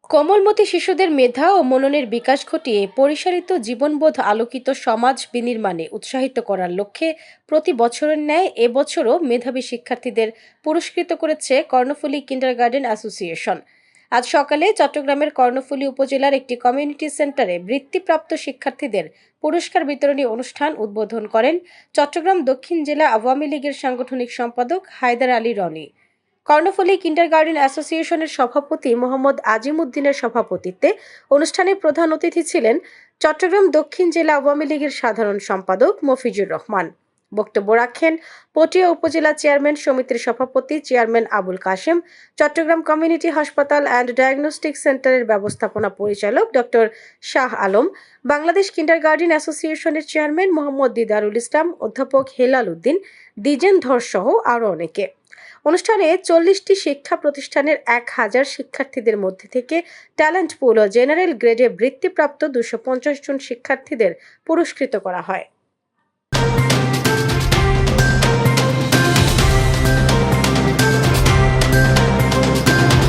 কোমলমতি শিশুদের মেধা ও মননের বিকাশ ঘটিয়ে পরিচালিত জীবনবোধ আলোকিত সমাজ বিনির্মাণে উৎসাহিত করার লক্ষ্যে প্রতি বছরের ন্যায় এবছরও মেধাবী শিক্ষার্থীদের পুরস্কৃত করেছে কর্ণফুলী কিন্ডারগার্টেন অ্যাসোসিয়েশন। আজ সকালে চট্টগ্রামের কর্ণফুলী উপজেলার একটি কমিউনিটি সেন্টারে বৃত্তিপ্রাপ্ত শিক্ষার্থীদের পুরস্কার বিতরণী অনুষ্ঠান উদ্বোধন করেন চট্টগ্রাম দক্ষিণ জেলা আওয়ামী লীগের সাংগঠনিক সম্পাদক হায়দার আলী রনি। কর্ণফুলী কিন্ডারগার্টেন অ্যাসোসিয়েশনের সভাপতি মোহাম্মদ আজিম উদ্দিনের সভাপতিত্বে অনুষ্ঠানে প্রধান অতিথি ছিলেন চট্টগ্রাম দক্ষিণ জেলা আওয়ামী লীগের সাধারণ সম্পাদক মফিজুর রহমান। বক্তব্য রাখেন পটিয়া উপজেলা চেয়ারম্যান সমিতির সভাপতি চেয়ারম্যান আবুল কাশেম, চট্টগ্রাম কমিউনিটি হাসপাতাল অ্যান্ড ডায়াগনস্টিক সেন্টারের ব্যবস্থাপনা পরিচালক ডক্টর শাহ আলম, বাংলাদেশ কিন্ডারগার্টেন অ্যাসোসিয়েশনের চেয়ারম্যান মোহাম্মদ দিদারুল ইসলাম, অধ্যাপক হেলাল উদ্দিন, দ্বিজেন ধর সহ আরও অনেকে। অনুষ্ঠানে 40টি শিক্ষা প্রতিষ্ঠানের 1000 শিক্ষার্থীদের মধ্যে থেকে ট্যালেন্ট পুল ও জেনারেল গ্রেডে বৃত্তিপ্রাপ্ত 250 জন শিক্ষার্থীদের পুরস্কৃত করা হয়।